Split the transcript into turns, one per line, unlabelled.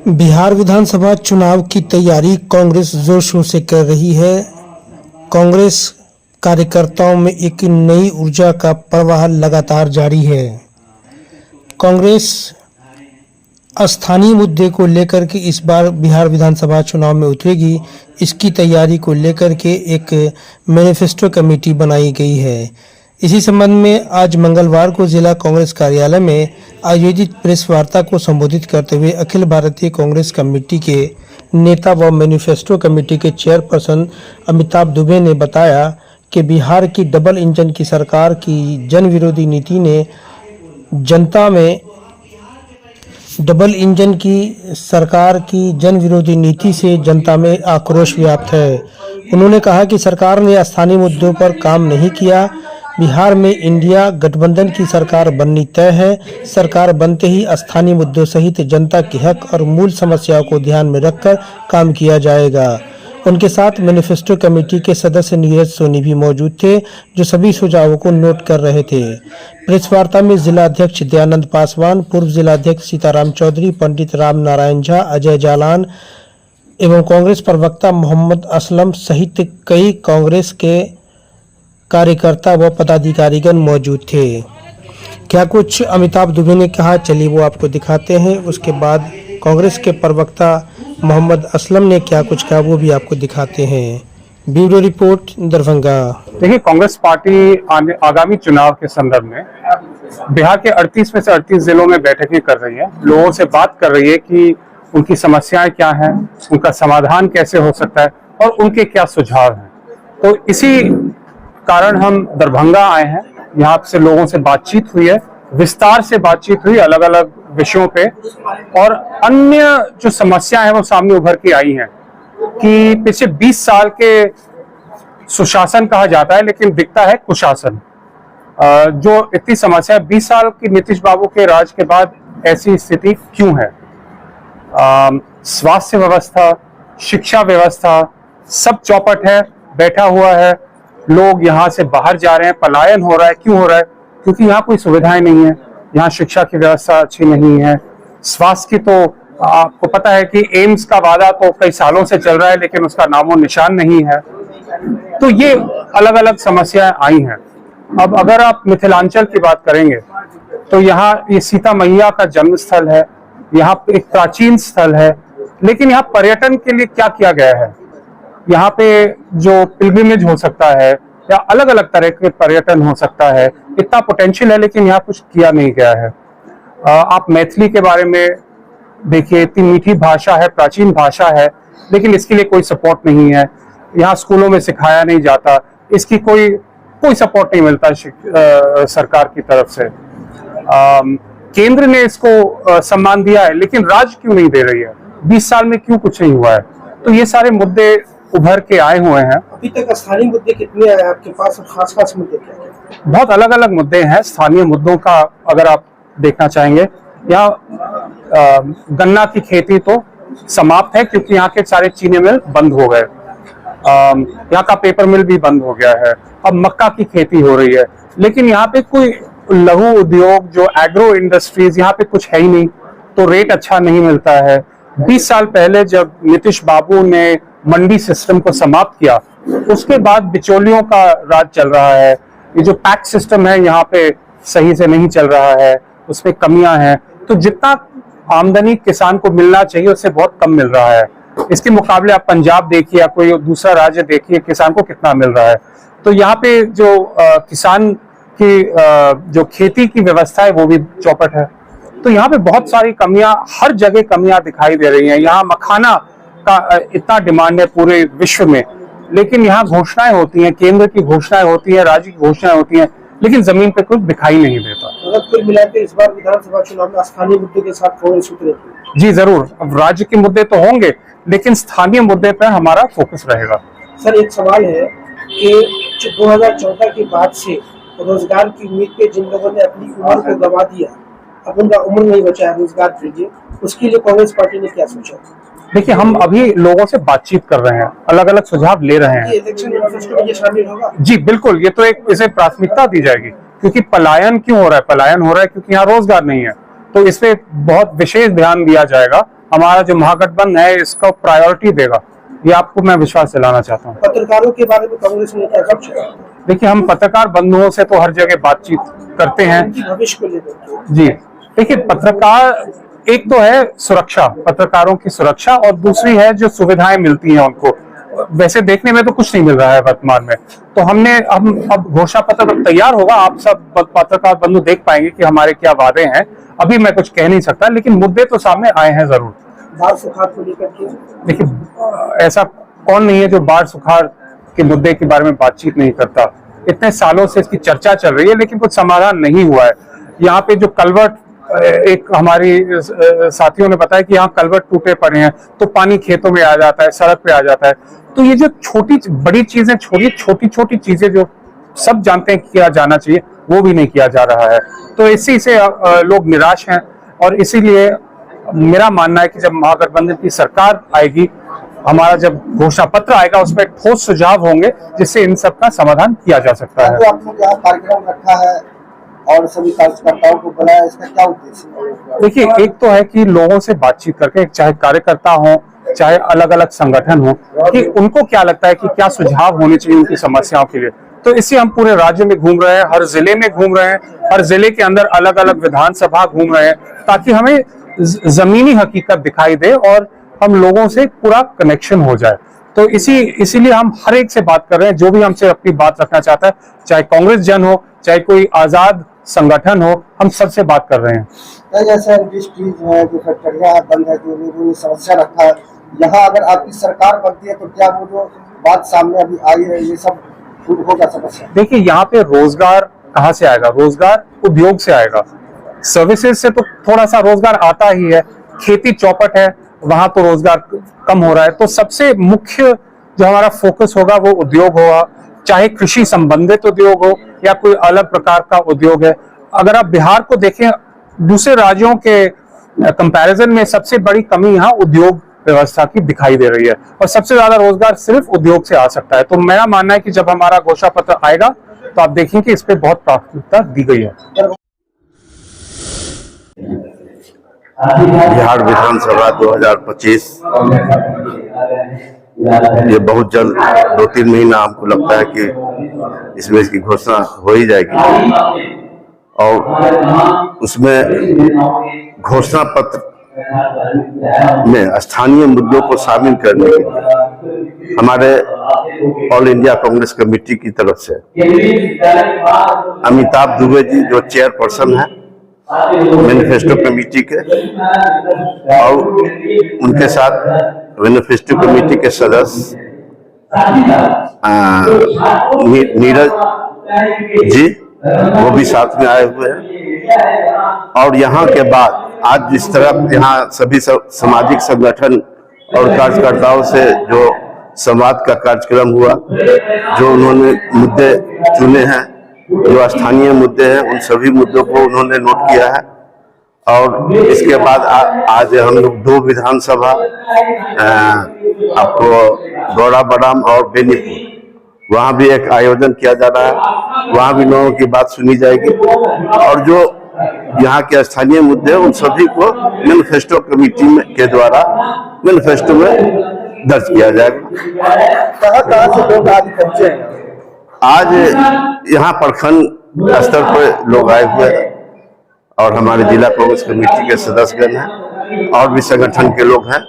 बिहार विधानसभा चुनाव की तैयारी कांग्रेस जोर शोर से कर रही है। कांग्रेस कार्यकर्ताओं में एक नई ऊर्जा का प्रवाह लगातार जारी है। कांग्रेस स्थानीय मुद्दे को लेकर के इस बार बिहार विधानसभा चुनाव में उतरेगी। इसकी तैयारी को लेकर के एक मैनिफेस्टो कमेटी बनाई गई है। इसी संबंध में आज मंगलवार को जिला कांग्रेस कार्यालय में आयोजित प्रेस वार्ता को संबोधित करते हुए अखिल भारतीय कांग्रेस कमेटी के नेता व मैनिफेस्टो कमेटी के चेयरपर्सन अमिताभ दुबे ने बताया कि बिहार की डबल इंजन की सरकार की जन विरोधी नीति ने जनता में से जनता में आक्रोश व्याप्त है। उन्होंने कहा कि सरकार ने स्थानीय मुद्दों पर काम नहीं किया। बिहार में इंडिया गठबंधन की सरकार बननी तय है। सरकार बनते ही स्थानीय मुद्दों सहित जनता के हक और मूल समस्याओं को ध्यान में रखकर काम किया जाएगा। उनके साथ मैनिफेस्टो कमेटी के सदस्य नीरज सोनी भी मौजूद थे, जो सभी सुझावों को नोट कर रहे थे। प्रेस वार्ता में जिला अध्यक्ष दयानंद पासवान, पूर्व जिला अध्यक्ष सीताराम चौधरी, पंडित राम नारायण झा, अजय जालान एवं कांग्रेस प्रवक्ता मोहम्मद असलम सहित कई कांग्रेस के कार्यकर्ता व पदाधिकारीगण मौजूद थे। क्या कुछ अमिताभ दुबे ने कहा, चलिए वो आपको दिखाते हैं। उसके बाद कांग्रेस के प्रवक्ता मोहम्मद असलम ने क्या कुछ कहा वो भी आपको दिखाते हैं। Bureau report, Darbhanga.
देखिए, कांग्रेस पार्टी आगामी चुनाव के संदर्भ में बिहार के 38 में से 38 जिलों में बैठकें कर रही है, लोगों से बात कर रही है कि उनकी समस्याएं क्या हैं, उनका समाधान कैसे हो सकता है और उनके क्या सुझाव हैं। तो इसी कारण हम दरभंगा आए हैं। यहाँ से लोगों से बातचीत हुई है, विस्तार से बातचीत हुई अलग अलग विषयों पे, और अन्य जो समस्याएं हैं वो सामने उभर के आई हैं कि पिछले 20 साल के सुशासन कहा जाता है, लेकिन दिखता है कुशासन। जो इतनी समस्या है 20 साल की नीतीश बाबू के राज के बाद ऐसी स्थिति क्यों है। स्वास्थ्य व्यवस्था, शिक्षा व्यवस्था सब चौपट है, बैठा हुआ है। लोग यहाँ से बाहर जा रहे हैं, पलायन हो रहा है। क्यों हो रहा है? क्योंकि यहाँ कोई सुविधाएं नहीं है, यहाँ शिक्षा की व्यवस्था अच्छी नहीं है। स्वास्थ्य की तो आपको पता है कि एम्स का वादा तो कई सालों से चल रहा है, लेकिन उसका नामो निशान नहीं है। तो ये अलग अलग समस्याएं आई हैं। अब अगर आप मिथिलांचल की बात करेंगे तो यहाँ ये सीता मैया का जन्म स्थल है, यहाँ एक प्राचीन स्थल है, लेकिन यहाँ पर्यटन के लिए क्या किया गया है? यहाँ पे जो पिलग्रिमेज हो सकता है या अलग अलग तरह के पर्यटन हो सकता है, इतना पोटेंशियल है, लेकिन यहाँ कुछ किया नहीं गया है। आप मैथिली के बारे में देखिए, इतनी मीठी भाषा है, प्राचीन भाषा है, लेकिन इसके लिए कोई सपोर्ट नहीं है। यहाँ स्कूलों में सिखाया नहीं जाता, इसकी कोई सपोर्ट नहीं मिलता सरकार की तरफ से। केंद्र ने इसको सम्मान दिया है, लेकिन राज्य क्यों नहीं दे रही है? 20 साल में क्यों कुछ नहीं हुआ है? तो ये सारे मुद्दे उभर के आए हुए हैं।
अभी तक स्थानीय मुद्दे कितने आए आपके पास? खास मुद्दे क्या हैं?
बहुत अलग अलग मुद्दे हैं। स्थानीय मुद्दों का अगर आप देखना चाहेंगे, यहाँ गन्ना की खेती तो समाप्त है, क्योंकि यहाँ के सारे चीनी मिल बंद हो गए। यहाँ का पेपर मिल भी बंद हो गया है। अब मक्का की खेती हो रही है, लेकिन यहाँ पे कोई लघु उद्योग, जो एग्रो इंडस्ट्रीज, यहाँ पे कुछ है ही नहीं। तो रेट अच्छा नहीं मिलता है। 20 साल पहले जब नीतीश बाबू ने मंडी सिस्टम को समाप्त किया, उसके बाद बिचौलियों का राज चल रहा है। ये जो पैक्स सिस्टम है यहाँ पे सही से नहीं चल रहा है, उसमें कमियां हैं। तो जितना आमदनी किसान को मिलना चाहिए उससे बहुत कम मिल रहा है। इसके मुकाबले आप पंजाब देखिए या कोई दूसरा राज्य देखिए, किसान को कितना मिल रहा है। तो यहाँ पे जो किसान की जो खेती की व्यवस्था है वो भी चौपट है। तो यहाँ पे बहुत सारी कमियां, हर जगह कमियां दिखाई दे रही हैं। यहाँ मखाना का इतना डिमांड है पूरे विश्व में, लेकिन यहाँ घोषणाएं होती हैं, केंद्र की घोषणाएं होती हैं, राज्य की घोषणाएं होती हैं, लेकिन जमीन पे कुछ दिखाई नहीं देता।
अगर कुल मिलाकर इस बार विधानसभा चुनाव में स्थानीय मुद्दे के साथ कांग्रेस उतरेगी?
जी जरूर। अब राज्य के मुद्दे तो होंगे, लेकिन स्थानीय मुद्दे पर हमारा फोकस रहेगा।
सर, एक सवाल है कि 2014 के बाद से रोजगार की उम्मीद पे जिन लोगों ने अपनी उम्र को गंवा दिया, अब उनका उम्र नहीं बचा है रोजगार के लिए, उसके लिए कांग्रेस पार्टी ने क्या सोचा?
देखिए, हम अभी लोगों से बातचीत कर रहे हैं, अलग अलग सुझाव ले रहे हैं।
ये शामिल होगा?
जी बिल्कुल, ये तो एक इसे प्राथमिकता दी जाएगी। क्योंकि पलायन क्यों हो रहा है? पलायन हो रहा है क्योंकि यहाँ रोजगार नहीं है। तो इस पे बहुत विशेष ध्यान दिया जाएगा हमारा जो महागठबंधन है इसको प्रायोरिटी देगा, ये आपको मैं विश्वास दिलाना चाहता हूँ।
पत्रकारों के बारे में कांग्रेस ने क्या कहा?
देखिए, हम पत्रकार बंधुओं से तो हर जगह बातचीत करते हैं
भविष्य को लेकर
जी। देखिए, पत्रकार एक तो है सुरक्षा, पत्रकारों की सुरक्षा, और दूसरी है जो सुविधाएं मिलती हैं उनको। वैसे देखने में तो कुछ नहीं मिल रहा है वर्तमान में, तो हम अब घोषणा पत्र तैयार होगा, आप सब पत्रकार बंधु देख पाएंगे कि हमारे क्या वादे हैं। अभी मैं कुछ कह नहीं सकता, लेकिन मुद्दे तो सामने आए हैं जरूर।
बाढ़ सुखाड़ को लेकर के
देखिए, ऐसा कौन नहीं है जो बाढ़ सुखाड़ के मुद्दे के बारे में बातचीत नहीं करता। इतने सालों से इसकी चर्चा चल रही है, लेकिन कुछ समाधान नहीं हुआ है। यहाँ पे जो कलवर्ट, एक हमारी साथियों ने बताया कि यहाँ कलवर्ट टूटे पड़े हैं, तो पानी खेतों में आ जाता है, सड़क पे आ जाता है। तो ये जो छोटी बड़ी चीजें, छोटी छोटी चीजें जो सब जानते हैं किया जाना चाहिए, वो भी नहीं किया जा रहा है। तो इसी से लोग निराश हैं, और इसीलिए मेरा मानना है कि जब महागठबंधन की सरकार आएगी, हमारा जब घोषणा पत्र आएगा, उसमें ठोस सुझाव होंगे जिससे इन सब का समाधान किया जा सकता है।
तो आप लोग यहाँ कार्यक्रम रखा है और सभी कार्यकर्ताओं को बुलाया, इसका क्या उद्देश्य है?
देखिए, एक तो है कि लोगों से बातचीत करके, चाहे कार्यकर्ता हो, चाहे अलग अलग संगठन हो, कि उनको क्या लगता है कि क्या सुझाव होने चाहिए उनकी समस्याओं के लिए। तो इससे हम पूरे राज्य में घूम रहे हैं, हर जिले में घूम रहे हैं, हर जिले के अंदर अलग अलग विधानसभा घूम रहे हैं, ताकि हमें जमीनी हकीकत दिखाई दे और हम लोगों से पूरा कनेक्शन हो जाए। तो इसीलिए हम हर एक से बात कर रहे हैं, जो भी हमसे अपनी बात रखना चाहता है, चाहे कांग्रेस जन हो, चाहे कोई आजाद संगठन हो, हम सबसे बात कर रहे हैं।
जैसे इंडस्ट्रीज है, जो फैक्ट्रियां बंद है, जो लोगों ने समस्या रखा है, यहाँ अगर आपकी सरकार बनती है तो क्या वो जो बात सामने अभी आई है, ये सब दूर होगा समस्या?
देखिए, यहाँ पे रोजगार कहाँ से आएगा? रोजगार उद्योग से आएगा, सर्विसेज से तो थोड़ा सा रोजगार आता ही है। खेती चौपट है, वहां तो रोजगार कम हो रहा है। तो सबसे मुख्य जो हमारा फोकस होगा वो उद्योग होगा, चाहे कृषि संबंधित उद्योग हो या कोई अलग प्रकार का उद्योग है। अगर आप बिहार को देखें, दूसरे राज्यों के कंपैरिजन में सबसे बड़ी कमी यहाँ उद्योग व्यवस्था की दिखाई दे रही है, और सबसे ज्यादा रोजगार सिर्फ उद्योग से आ सकता है। तो मेरा मानना है कि जब हमारा घोषणा पत्र आएगा तो आप देखेंगे कि इस पे बहुत प्राथमिकता दी गई है।
बिहार विधानसभा 2025 ये बहुत जल्द 2-3 महीना हमको लगता है कि इसमें इसकी घोषणा हो ही जाएगी, और उसमें घोषणा पत्र में स्थानीय मुद्दों को शामिल करने के लिए हमारे ऑल इंडिया कांग्रेस कमेटी की तरफ से अमिताभ दुबे जी, जो चेयरपर्सन है मैनिफेस्टो कमेटी के, और उनके साथ मैनिफेस्टो कमेटी के सदस्य नीरज जी, वो भी साथ में आए हुए हैं। और यहाँ के बाद आज जिस तरह यहाँ सभी सामाजिक संगठन और कार्यकर्ताओं से जो संवाद का कार्यक्रम हुआ, जो उन्होंने मुद्दे चुने हैं, जो स्थानीय मुद्दे हैं, उन सभी मुद्दों को उन्होंने नोट किया है। और इसके बाद आज हम लोग 2 विधानसभा, आपको गौड़ा बडाम और बेनीपुर, वहाँ भी एक आयोजन किया जा रहा है, वहाँ भी लोगों की बात सुनी जाएगी, और जो यहाँ के स्थानीय मुद्दे उन सभी को मैनिफेस्टो कमेटी के द्वारा मैनिफेस्टो में दर्ज किया जाएगा।
कहाँ से लोग आज पहुंचे हैं?
आज यहाँ प्रखंड स्तर पर लोग आए हुए हैं, और हमारे जिला कांग्रेस कमेटी के सदस्यगण हैं, और भी संगठन के लोग हैं।